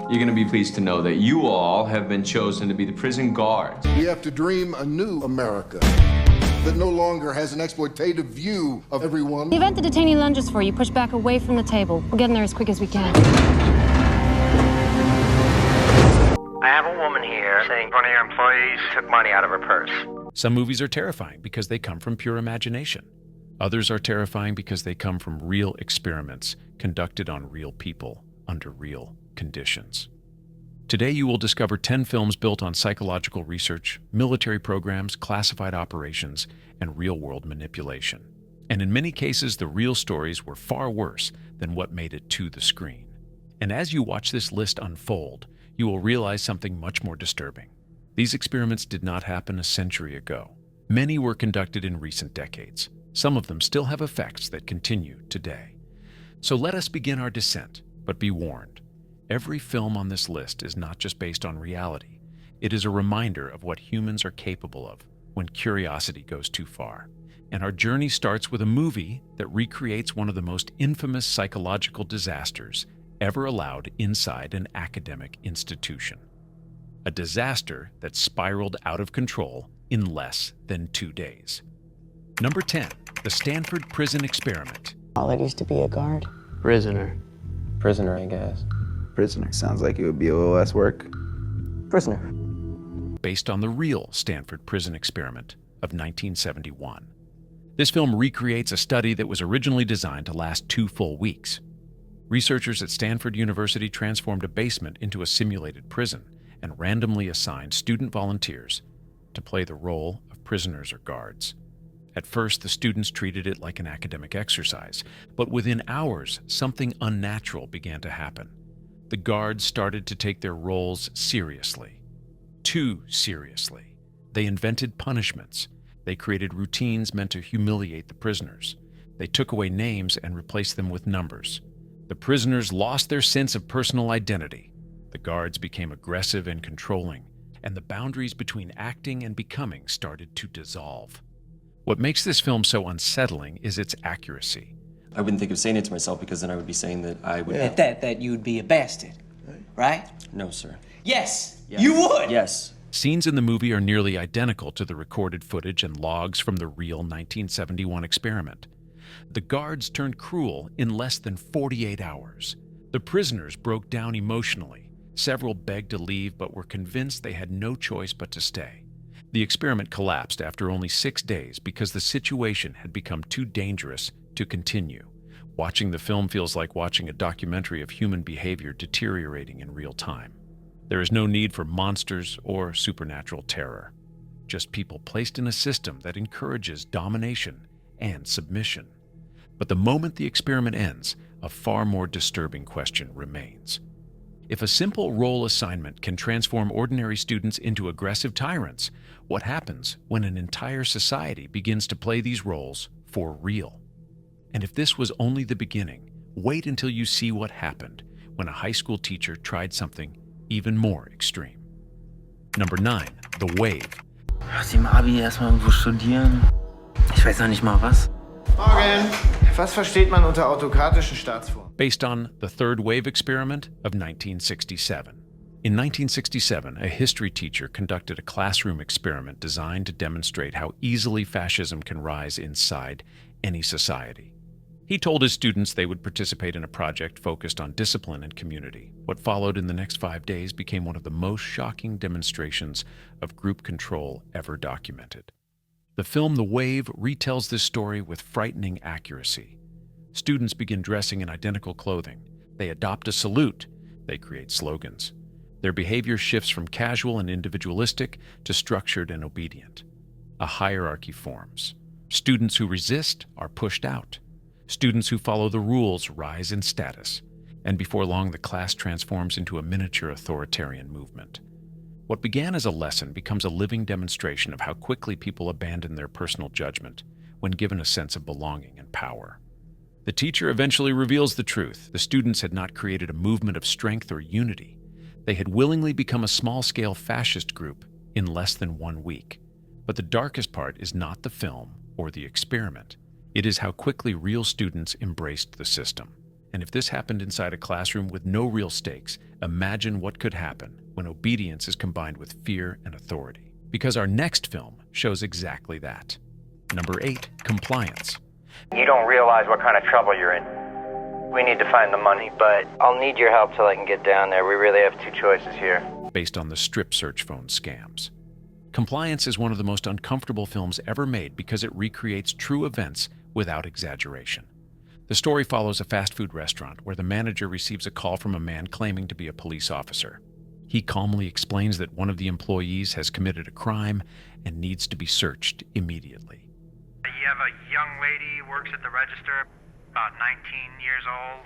You're going to be pleased to know that you all have been chosen to be the prison guards. We have to dream a new America that no longer has an exploitative view of everyone. The event the detainee lunges for, you push back away from the table. We'll get in there as quick as we can. I have a woman here saying one of your employees took money out of her purse. Some movies are terrifying because they come from pure imagination. Others are terrifying because they come from real experiments conducted on real people under real conditions. Today you will discover 10 films built on psychological research, military programs, classified operations, and real-world manipulation. And in many cases, the real stories were far worse than what made it to the screen. And as you watch this list unfold, you will realize something much more disturbing. These experiments did not happen a century ago. Many were conducted in recent decades. Some of them still have effects that continue today. So let us begin our descent, but be warned. Every film on this list is not just based on reality. It is a reminder of what humans are capable of when curiosity goes too far. And our journey starts with a movie that recreates one of the most infamous psychological disasters ever allowed inside an academic institution. A disaster that spiraled out of control in less than 2 days. Number 10, the Stanford Prison Experiment. It used to be a guard. Prisoner. Prisoner, I guess. Prisoner. Sounds like it would be a little less work. Prisoner. Based on the real Stanford Prison Experiment of 1971. This film recreates a study that was originally designed to last 2 full weeks. Researchers at Stanford University transformed a basement into a simulated prison and randomly assigned student volunteers to play the role of prisoners or guards. At first, the students treated it like an academic exercise, but within hours, something unnatural began to happen. The guards started to take their roles seriously. Too seriously. They invented punishments. They created routines meant to humiliate the prisoners. They took away names and replaced them with numbers. The prisoners lost their sense of personal identity. The guards became aggressive and controlling, and the boundaries between acting and becoming started to dissolve. What makes this film so unsettling is its accuracy. I wouldn't think of saying it to myself because then I would be saying that I would... That you would be a bastard, right? No, sir. Yes, you would! Yes. Scenes in the movie are nearly identical to the recorded footage and logs from the real 1971 experiment. The guards turned cruel in less than 48 hours. The prisoners broke down emotionally. Several begged to leave but were convinced they had no choice but to stay. The experiment collapsed after only 6 days because the situation had become too dangerous to continue. Watching the film feels like watching a documentary of human behavior deteriorating in real time. There is no need for monsters or supernatural terror. Just people placed in a system that encourages domination and submission. But the moment the experiment ends, a far more disturbing question remains. If a simple role assignment can transform ordinary students into aggressive tyrants, what happens when an entire society begins to play these roles for real? And if this was only the beginning, wait until you see what happened when a high school teacher tried something even more extreme. Number 9, The Wave. Sie im Abi erstmal irgendwo studieren. Ich weiß noch nicht mal was. Morgen. Was versteht man unter autokratischen Staatsformen? Based on the Third Wave experiment of 1967. In 1967, a history teacher conducted a classroom experiment designed to demonstrate how easily fascism can rise inside any society. He told his students they would participate in a project focused on discipline and community. What followed in the next 5 days became one of the most shocking demonstrations of group control ever documented. The film The Wave retells this story with frightening accuracy. Students begin dressing in identical clothing. They adopt a salute. They create slogans. Their behavior shifts from casual and individualistic to structured and obedient. A hierarchy forms. Students who resist are pushed out. Students who follow the rules rise in status. And before long, the class transforms into a miniature authoritarian movement. What began as a lesson becomes a living demonstration of how quickly people abandon their personal judgment when given a sense of belonging and power. The teacher eventually reveals the truth. The students had not created a movement of strength or unity. They had willingly become a small-scale fascist group in less than 1 week. But the darkest part is not the film or the experiment. It is how quickly real students embraced the system. And if this happened inside a classroom with no real stakes, imagine what could happen when obedience is combined with fear and authority. Because our next film shows exactly that. Number 8, compliance. You don't realize what kind of trouble you're in. We need to find the money, but I'll need your help till I can get down there. We really have two choices here. Based on the strip search phone scams. Compliance is one of the most uncomfortable films ever made because it recreates true events without exaggeration. The story follows a fast food restaurant where the manager receives a call from a man claiming to be a police officer. He calmly explains that one of the employees has committed a crime and needs to be searched immediately. You have a young lady who works at the register, about 19 years old,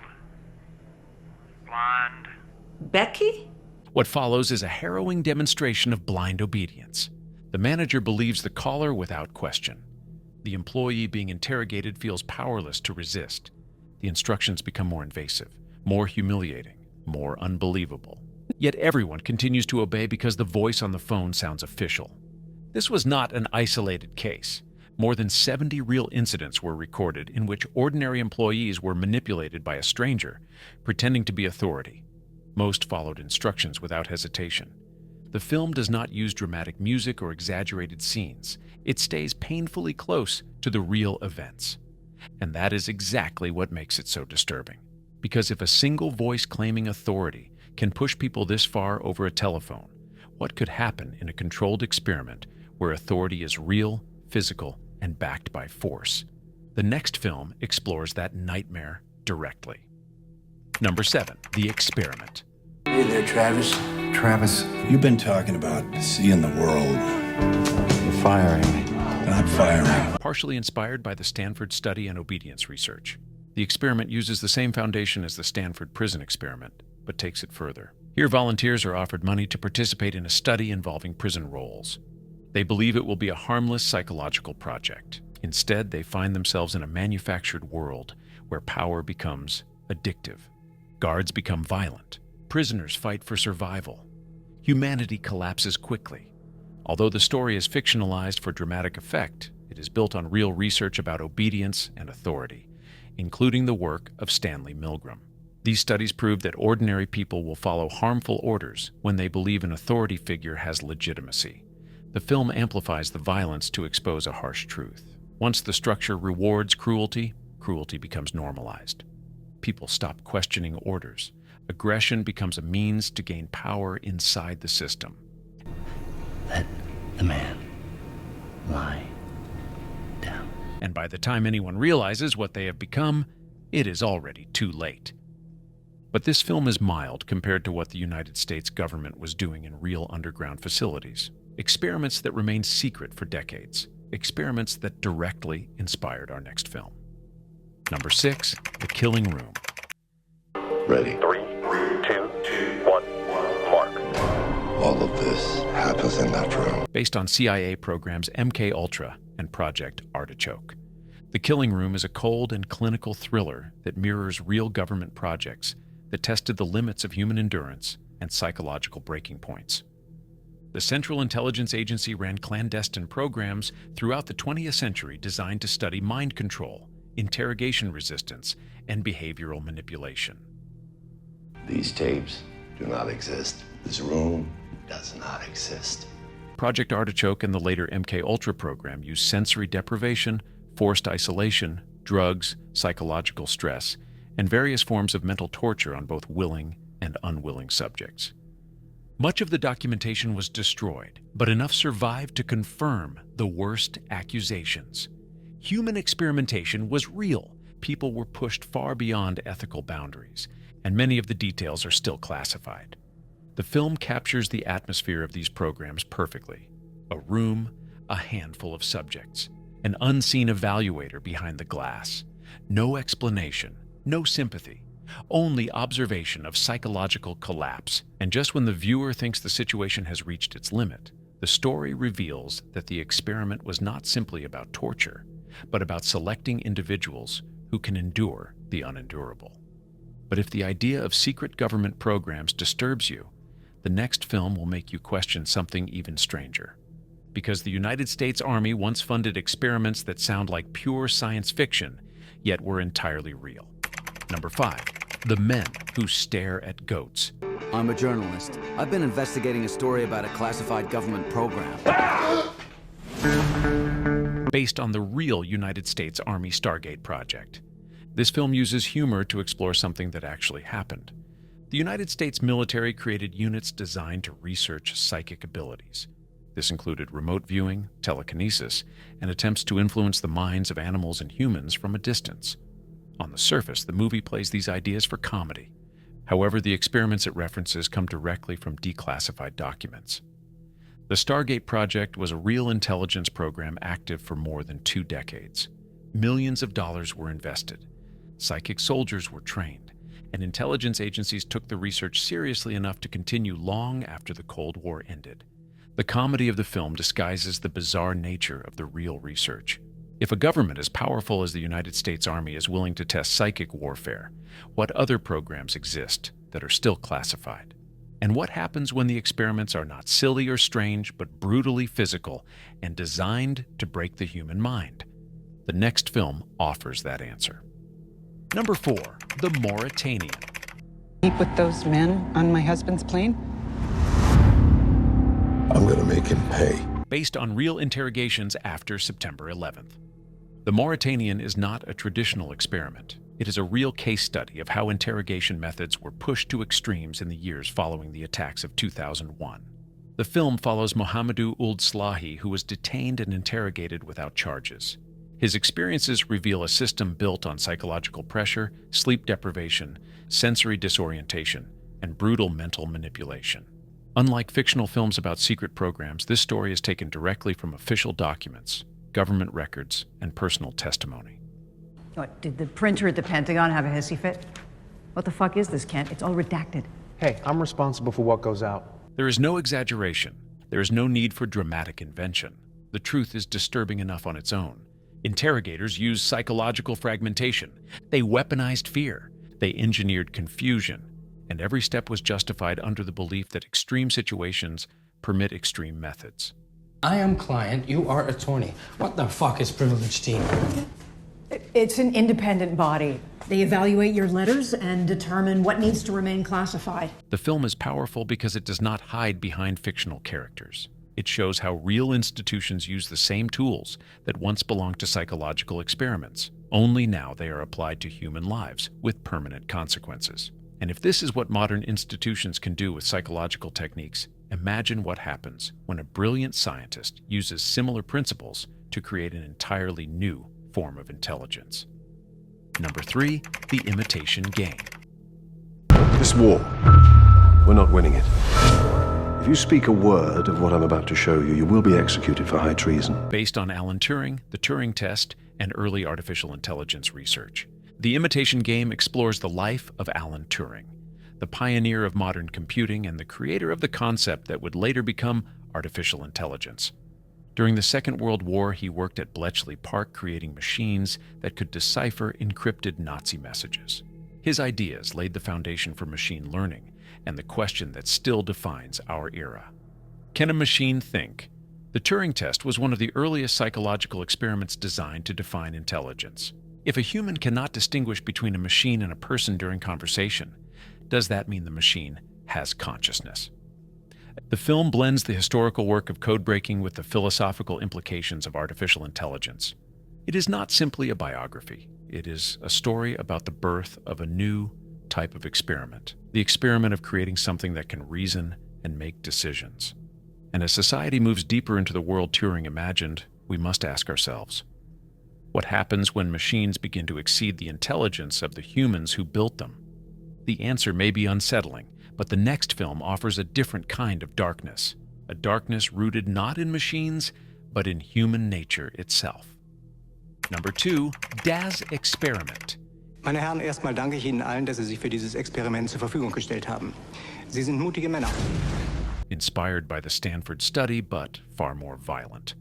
blonde. Becky? What follows is a harrowing demonstration of blind obedience. The manager believes the caller without question. The employee being interrogated feels powerless to resist. The instructions become more invasive, more humiliating, more unbelievable. Yet everyone continues to obey because the voice on the phone sounds official. This was not an isolated case. More than 70 real incidents were recorded in which ordinary employees were manipulated by a stranger, pretending to be authority. Most followed instructions without hesitation. The film does not use dramatic music or exaggerated scenes. It stays painfully close to the real events. And that is exactly what makes it so disturbing. Because if a single voice claiming authority can push people this far over a telephone, what could happen in a controlled experiment where authority is real, physical, and backed by force? The next film explores that nightmare directly. Number 7, The Experiment. Hey there, Travis. Travis, you've been talking about seeing the world. You're firing me. Not firing. Partially inspired by the Stanford study and obedience research, the experiment uses the same foundation as the Stanford prison experiment, but takes it further. Here, volunteers are offered money to participate in a study involving prison roles. They believe it will be a harmless psychological project. Instead, they find themselves in a manufactured world where power becomes addictive. Guards become violent. Prisoners fight for survival. Humanity collapses quickly. Although the story is fictionalized for dramatic effect, it is built on real research about obedience and authority, including the work of Stanley Milgram. These studies prove that ordinary people will follow harmful orders when they believe an authority figure has legitimacy. The film amplifies the violence to expose a harsh truth. Once the structure rewards cruelty, cruelty becomes normalized. People stop questioning orders. Aggression becomes a means to gain power inside the system. Let the man lie down. And by the time anyone realizes what they have become, it is already too late. But this film is mild compared to what the United States government was doing in real underground facilities. Experiments that remained secret for decades. Experiments that directly inspired our next film. Number 6, The Killing Room. Ready. 3, 2, 1, mark. All of this happens in that room. Based on CIA programs MKUltra and Project Artichoke. The Killing Room is a cold and clinical thriller that mirrors real government projects that tested the limits of human endurance and psychological breaking points. The Central Intelligence Agency ran clandestine programs throughout the 20th century designed to study mind control, interrogation resistance, and behavioral manipulation. These tapes do not exist. This room does not exist. Project Artichoke and the later MKUltra program used sensory deprivation, forced isolation, drugs, psychological stress, and various forms of mental torture on both willing and unwilling subjects. Much of the documentation was destroyed, but enough survived to confirm the worst accusations. Human experimentation was real. People were pushed far beyond ethical boundaries, and many of the details are still classified. The film captures the atmosphere of these programs perfectly. A room, a handful of subjects, an unseen evaluator behind the glass. No explanation, no sympathy, only observation of psychological collapse. And just when the viewer thinks the situation has reached its limit, the story reveals that the experiment was not simply about torture, but about selecting individuals who can endure the unendurable. But if the idea of secret government programs disturbs you, the next film will make you question something even stranger. Because the United States Army once funded experiments that sound like pure science fiction, yet were entirely real. Number 5, The Men Who Stare at Goats. I'm a journalist. I've been investigating a story about a classified government program. Based on the real United States Army Stargate project. This film uses humor to explore something that actually happened. The United States military created units designed to research psychic abilities. This included remote viewing, telekinesis, and attempts to influence the minds of animals and humans from a distance. On the surface, the movie plays these ideas for comedy. However, the experiments it references come directly from declassified documents. The Stargate project was a real intelligence program active for more than 2 decades. Millions of dollars were invested. Psychic soldiers were trained, and intelligence agencies took the research seriously enough to continue long after the Cold War ended. The comedy of the film disguises the bizarre nature of the real research. If a government as powerful as the United States Army is willing to test psychic warfare, what other programs exist that are still classified? And what happens when the experiments are not silly or strange, but brutally physical and designed to break the human mind? The next film offers that answer. Number 4, The Mauritanian. Meet with those men on my husband's plane? I'm gonna make him pay. Based on real interrogations after September 11th. The Mauritanian is not a traditional experiment. It is a real case study of how interrogation methods were pushed to extremes in the years following the attacks of 2001. The film follows Mohamedou Ould Slahi, who was detained and interrogated without charges. His experiences reveal a system built on psychological pressure, sleep deprivation, sensory disorientation, and brutal mental manipulation. Unlike fictional films about secret programs, this story is taken directly from official documents, government records, and personal testimony. What, did the printer at the Pentagon have a hissy fit? What the fuck is this, Kent? It's all redacted. Hey, I'm responsible for what goes out. There is no exaggeration. There is no need for dramatic invention. The truth is disturbing enough on its own. Interrogators used psychological fragmentation. They weaponized fear. They engineered confusion. And every step was justified under the belief that extreme situations permit extreme methods. I am client, you are attorney. What the fuck is privileged team? It's an independent body. They evaluate your letters and determine what needs to remain classified. The film is powerful because it does not hide behind fictional characters. It shows how real institutions use the same tools that once belonged to psychological experiments. Only now they are applied to human lives with permanent consequences. And if this is what modern institutions can do with psychological techniques, imagine what happens when a brilliant scientist uses similar principles to create an entirely new form of intelligence. Number 3, The Imitation Game. This war, we're not winning it. If you speak a word of what I'm about to show you, you will be executed for high treason. Based on Alan Turing, the Turing test, and early artificial intelligence research. The Imitation Game explores the life of Alan Turing, the pioneer of modern computing and the creator of the concept that would later become artificial intelligence. During the Second World War, he worked at Bletchley Park creating machines that could decipher encrypted Nazi messages. His ideas laid the foundation for machine learning and the question that still defines our era. Can a machine think? The Turing test was one of the earliest psychological experiments designed to define intelligence. If a human cannot distinguish between a machine and a person during conversation, does that mean the machine has consciousness? The film blends the historical work of code-breaking with the philosophical implications of artificial intelligence. It is not simply a biography. It is a story about the birth of a new type of experiment, the experiment of creating something that can reason and make decisions. And as society moves deeper into the world Turing imagined, we must ask ourselves, what happens when machines begin to exceed the intelligence of the humans who built them? The answer may be unsettling, but the next film offers a different kind of darkness, a darkness rooted not in machines, but in human nature itself. Number 2, Das Experiment. Meine Herren, erstmal danke ich Ihnen allen, dass Sie sich für dieses Experiment zur Verfügung gestellt haben. Sie sind mutige Männer. Inspired by the Stanford study, but far more violent.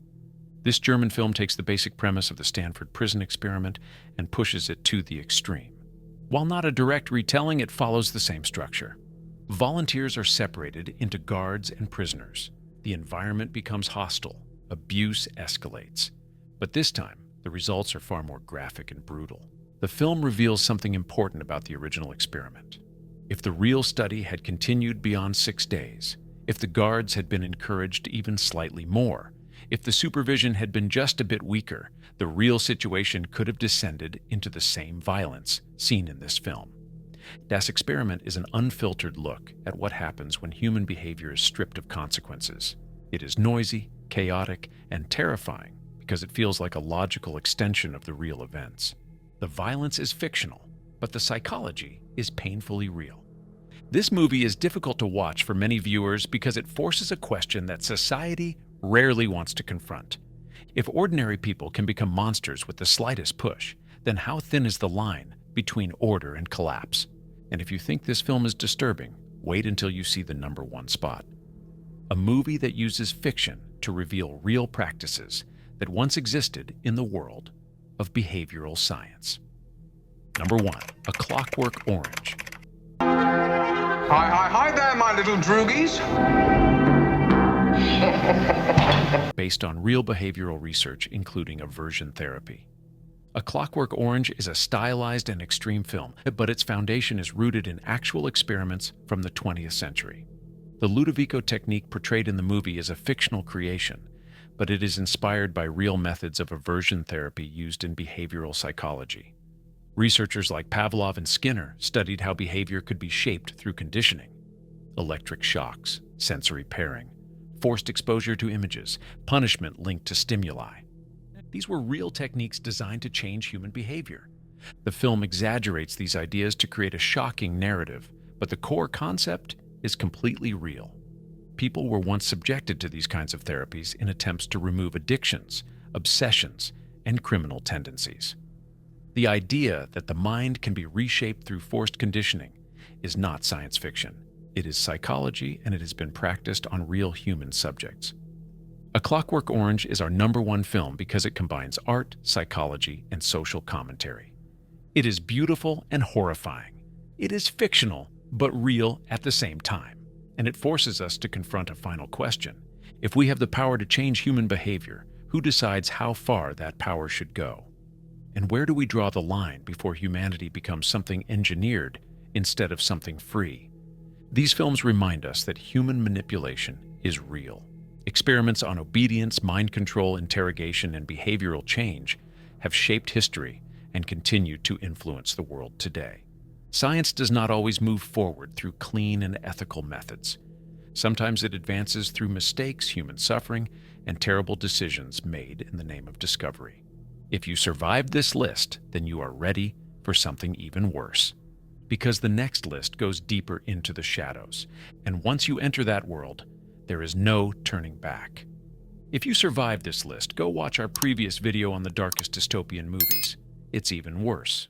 This German film takes the basic premise of the Stanford prison experiment and pushes it to the extreme. While not a direct retelling, it follows the same structure. Volunteers are separated into guards and prisoners. The environment becomes hostile. Abuse escalates. But this time, the results are far more graphic and brutal. The film reveals something important about the original experiment. If the real study had continued beyond 6 days, if the guards had been encouraged even slightly more, if the supervision had been just a bit weaker, the real situation could have descended into the same violence seen in this film. Das Experiment is an unfiltered look at what happens when human behavior is stripped of consequences. It is noisy, chaotic, and terrifying because it feels like a logical extension of the real events. The violence is fictional, but the psychology is painfully real. This movie is difficult to watch for many viewers because it forces a question that society rarely wants to confront. If ordinary people can become monsters with the slightest push, then how thin is the line between order and collapse? And if you think this film is disturbing, wait until you see the #1 spot. A movie that uses fiction to reveal real practices that once existed in the world of behavioral science. #1, A Clockwork Orange. Hi there, my little droogies. Based on real behavioral research, including aversion therapy. A Clockwork Orange is a stylized and extreme film, but its foundation is rooted in actual experiments from the 20th century. The Ludovico technique portrayed in the movie is a fictional creation, but it is inspired by real methods of aversion therapy used in behavioral psychology. Researchers like Pavlov and Skinner studied how behavior could be shaped through conditioning. Electric shocks, sensory pairing, forced exposure to images, punishment linked to stimuli. These were real techniques designed to change human behavior. The film exaggerates these ideas to create a shocking narrative, but the core concept is completely real. People were once subjected to these kinds of therapies in attempts to remove addictions, obsessions, and criminal tendencies. The idea that the mind can be reshaped through forced conditioning is not science fiction. It is psychology, and it has been practiced on real human subjects. A Clockwork Orange is our #1 film because it combines art, psychology, and social commentary. It is beautiful and horrifying. It is fictional, but real at the same time. And it forces us to confront a final question. If we have the power to change human behavior, who decides how far that power should go? And where do we draw the line before humanity becomes something engineered instead of something free? These films remind us that human manipulation is real. Experiments on obedience, mind control, interrogation, and behavioral change have shaped history and continue to influence the world today. Science does not always move forward through clean and ethical methods. Sometimes it advances through mistakes, human suffering, and terrible decisions made in the name of discovery. If you survived this list, then you are ready for something even worse. Because the next list goes deeper into the shadows, and once you enter that world, there is no turning back. If you survived this list, go watch our previous video on the darkest dystopian movies. It's even worse.